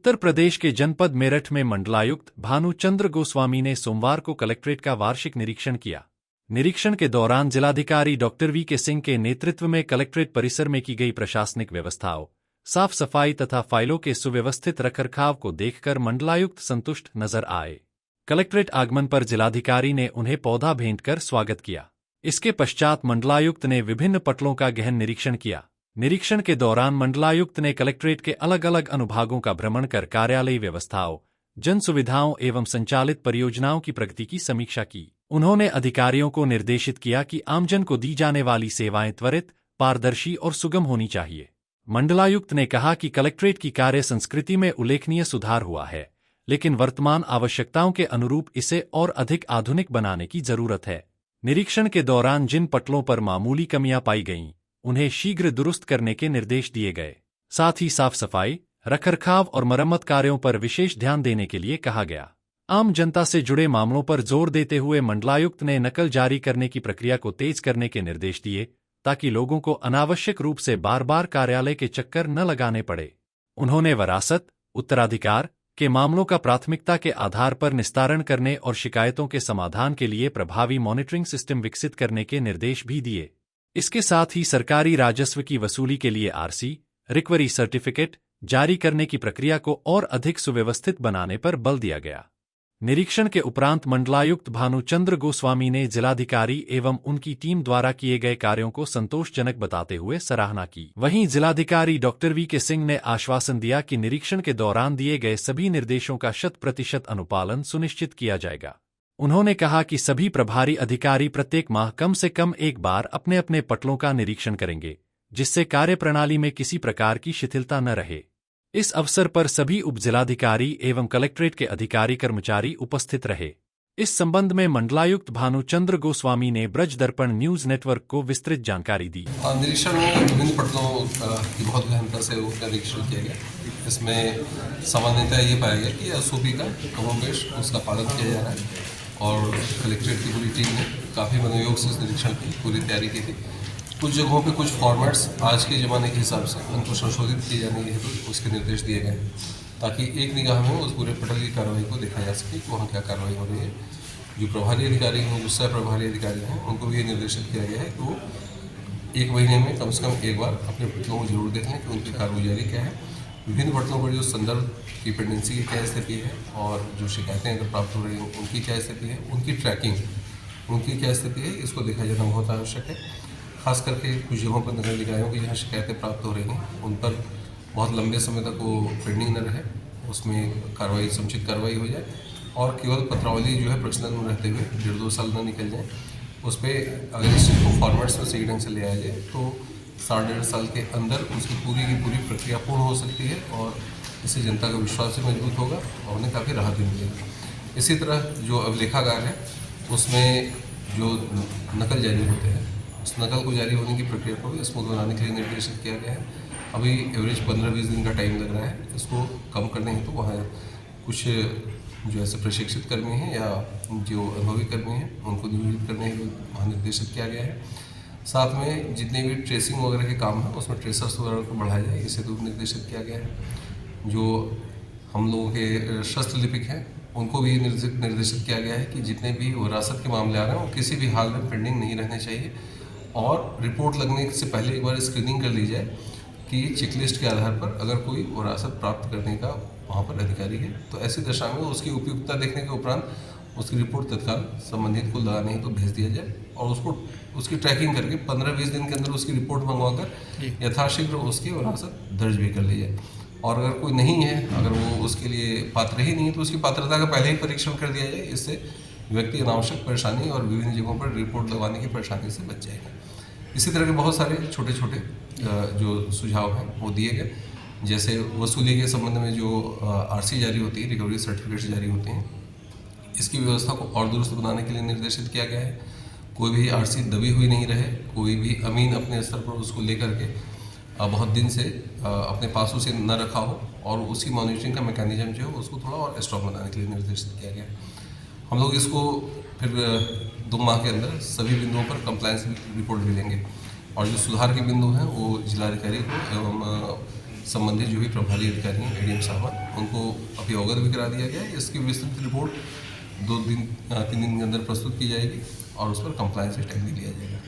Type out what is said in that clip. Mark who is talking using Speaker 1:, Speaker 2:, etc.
Speaker 1: उत्तर प्रदेश के जनपद मेरठ में मंडलायुक्त भानुचंद्र गोस्वामी ने सोमवार को कलेक्ट्रेट का वार्षिक निरीक्षण किया। निरीक्षण के दौरान जिलाधिकारी डॉक्टर वी के सिंह के नेतृत्व में कलेक्ट्रेट परिसर में की गई प्रशासनिक व्यवस्थाओं, साफ सफाई तथा फाइलों के सुव्यवस्थित रखरखाव को देखकर मंडलायुक्त संतुष्ट नजर आए। कलेक्ट्रेट आगमन पर जिलाधिकारी ने उन्हें पौधा भेंट कर स्वागत किया। इसके पश्चात मंडलायुक्त ने विभिन्न पटलों का गहन निरीक्षण किया। निरीक्षण के दौरान मंडलायुक्त ने कलेक्ट्रेट के अलग अलग अनुभागों का भ्रमण कर कार्यालयी व्यवस्थाओं, जन सुविधाओं एवं संचालित परियोजनाओं की प्रगति की समीक्षा की। उन्होंने अधिकारियों को निर्देशित किया कि आमजन को दी जाने वाली सेवाएं त्वरित, पारदर्शी और सुगम होनी चाहिए। मंडलायुक्त ने कहा कि कलेक्ट्रेट की कार्य संस्कृति में उल्लेखनीय सुधार हुआ है, लेकिन वर्तमान आवश्यकताओं के अनुरूप इसे और अधिक आधुनिक बनाने की जरूरत है। निरीक्षण के दौरान जिन पटलों पर मामूली कमियां पाई गईं, उन्हें शीघ्र दुरुस्त करने के निर्देश दिए गए। साथ ही साफ सफाई, रखरखाव और मरम्मत कार्यों पर विशेष ध्यान देने के लिए कहा गया। आम जनता से जुड़े मामलों पर जोर देते हुए मंडलायुक्त ने नकल जारी करने की प्रक्रिया को तेज करने के निर्देश दिए, ताकि लोगों को अनावश्यक रूप से बार बार कार्यालय के चक्कर न लगाने पड़े। उन्होंने वरासत, उत्तराधिकार के मामलों का प्राथमिकता के आधार पर निस्तारण करने और शिकायतों के समाधान के लिए प्रभावी मॉनिटरिंग सिस्टम विकसित करने के निर्देश भी दिए। इसके साथ ही सरकारी राजस्व की वसूली के लिए आरसी, रिकवरी सर्टिफिकेट जारी करने की प्रक्रिया को और अधिक सुव्यवस्थित बनाने पर बल दिया गया। निरीक्षण के उपरांत मंडलायुक्त भानुचंद्र गोस्वामी ने जिलाधिकारी एवं उनकी टीम द्वारा किए गए कार्यों को संतोषजनक बताते हुए सराहना की। वहीं जिलाधिकारी डॉक्टर वी के सिंह ने आश्वासन दिया कि निरीक्षण के दौरान दिए गए सभी निर्देशों का 100% अनुपालन सुनिश्चित किया जाएगा। उन्होंने कहा कि सभी प्रभारी अधिकारी प्रत्येक माह कम से कम एक बार अपने अपने पटलों का निरीक्षण करेंगे, जिससे कार्यप्रणाली में किसी प्रकार की शिथिलता न रहे। इस अवसर पर सभी उपजिलाधिकारी एवं कलेक्ट्रेट के अधिकारी कर्मचारी उपस्थित रहे। इस संबंध में मंडलायुक्त भानुचंद्र गोस्वामी ने ब्रज दर्पण न्यूज नेटवर्क को विस्तृत जानकारी दी।
Speaker 2: निरीक्षण में विभिन्न पटलों की बहुत गहनता से निरीक्षण किया गया। इसमें सामान्यतः ये पाया गया कि एसओपी का कमोबेश उसका पालन किया जा रहा है और कलेक्ट्रेट की पूरी टीम ने काफ़ी मनोयोग से इस निरीक्षण की पूरी तैयारी की थी। कुछ जगहों पे कुछ फॉर्मेट्स आज के ज़माने के हिसाब से उनको संशोधित किए जाने के हेतु उसके निर्देश दिए गए, ताकि एक निगाह में उस पूरे पटल की कार्रवाई को देखा जा सके कि वहाँ क्या कार्रवाई हो रही है। जो प्रभारी अधिकारी हैं, जो सह प्रभारी अधिकारी हैं, उनको भी ये निर्देशित किया गया है कि वो 1 महीने में कम से कम एक बार अपने पटलों को जरूर देख लें कि उनकी कारगुजारी क्या है। विभिन्न पटलों पर जो संदर्भ की पेंडेंसी की क्या स्थिति है और जो शिकायतें अगर प्राप्त हो रही हैं उनकी क्या स्थिति है, उनकी ट्रैकिंग, उनकी क्या स्थिति है, इसको देखा जाना बहुत आवश्यक है। खास करके कुछ जगहों पर नगर निकायों की जहाँ शिकायतें प्राप्त हो रही हैं उन पर बहुत लंबे समय तक वो पेंडिंग न रहे, उसमें कार्रवाई, समुचित कार्रवाई हो जाए और केवल पत्रावली जो है प्रचलन में रहते हुए 1.5-2 साल न निकल जाए। उस पर अगर इस चीज़ को फॉर्मेट्स में सही ढंग से ले आया जाए तो 1.5 साल के अंदर उसकी पूरी की पूरी प्रक्रिया पूर्ण हो सकती है और इससे जनता का विश्वास भी मजबूत होगा और उन्हें काफ़ी राहत भी मिलेगी। इसी तरह जो अभिलेखागार है उसमें जो नकल जारी होते हैं, उस नकल को जारी होने की प्रक्रिया को भी स्मूथ बनाने के लिए निर्देशित किया गया है। अभी एवरेज 15-20 दिन का टाइम लग रहा है, इसको कम करने हेतु वहाँ कुछ जो ऐसे प्रशिक्षित कर्मी हैं या जो अनुभवी कर्मी हैं उनको नियोजित करने हेतु वहाँ निर्देशित किया गया है। साथ में जितने भी ट्रेसिंग वगैरह के काम हैं उसमें ट्रेसर्स वगैरह को बढ़ाया जाए, इसे तो निर्देशित किया गया है। जो हम लोगों के शस्त्र लिपिक हैं उनको भी निर्देशित किया गया है कि जितने भी विरासत के मामले आ रहे हैं वो किसी भी हाल में पेंडिंग नहीं रहने चाहिए और रिपोर्ट लगने से पहले एक बार स्क्रीनिंग कर ली जाए कि चेकलिस्ट के आधार पर अगर कोई विरासत प्राप्त करने का वहाँ पर अधिकारी है तो ऐसी दशा में उसकी उपयुक्तता देखने के उपरांत उसकी रिपोर्ट तत्काल संबंधित को लगाने हेतु भेज दिया जाए और उसको उसकी ट्रैकिंग करके 15-20 दिन के अंदर उसकी रिपोर्ट मंगवाकर यथाशीघ्र उसकी विरासत दर्ज भी कर ली जाए। और अगर कोई नहीं है, अगर वो उसके लिए पात्र ही नहीं है तो उसकी पात्रता का पहले ही परीक्षण कर दिया जाए। इससे व्यक्ति अनावश्यक परेशानी और विभिन्न जगहों पर रिपोर्ट लगवाने की परेशानी से बच जाएगा। इसी तरह के बहुत सारे छोटे छोटे जो सुझाव हैं वो दिए गए, जैसे वसूली के संबंध में जो आरसी जारी होती है, रिकवरी सर्टिफिकेट्स जारी होते हैं, इसकी व्यवस्था को और दुरुस्त बनाने के लिए निर्देशित किया गया है। कोई भी आरसी दबी हुई नहीं रहे, कोई भी अमीन अपने स्तर पर उसको लेकर के बहुत दिन से अपने पास उसे न रखा हो और उसी मॉनिटरिंग का मैकेनिज्म जो है उसको थोड़ा और स्ट्रॉन्ग बनाने के लिए निर्देशित किया गया है। हम लोग इसको फिर 2 माह के अंदर सभी बिंदुओं पर कंप्लायंस रिपोर्ट भी देंगे और जो सुधार के बिंदु हैं वो जिलाधिकारी को एवं संबंधित जो भी प्रभारी अधिकारी हैं एडीएम साहब उनको अभी अवगत भी करा दिया गया है। इसकी विस्तृत रिपोर्ट 2 दिन 3 दिन के अंदर प्रस्तुत की जाएगी और उस पर कंप्लायंस स्टेप भी लिया जाएगा।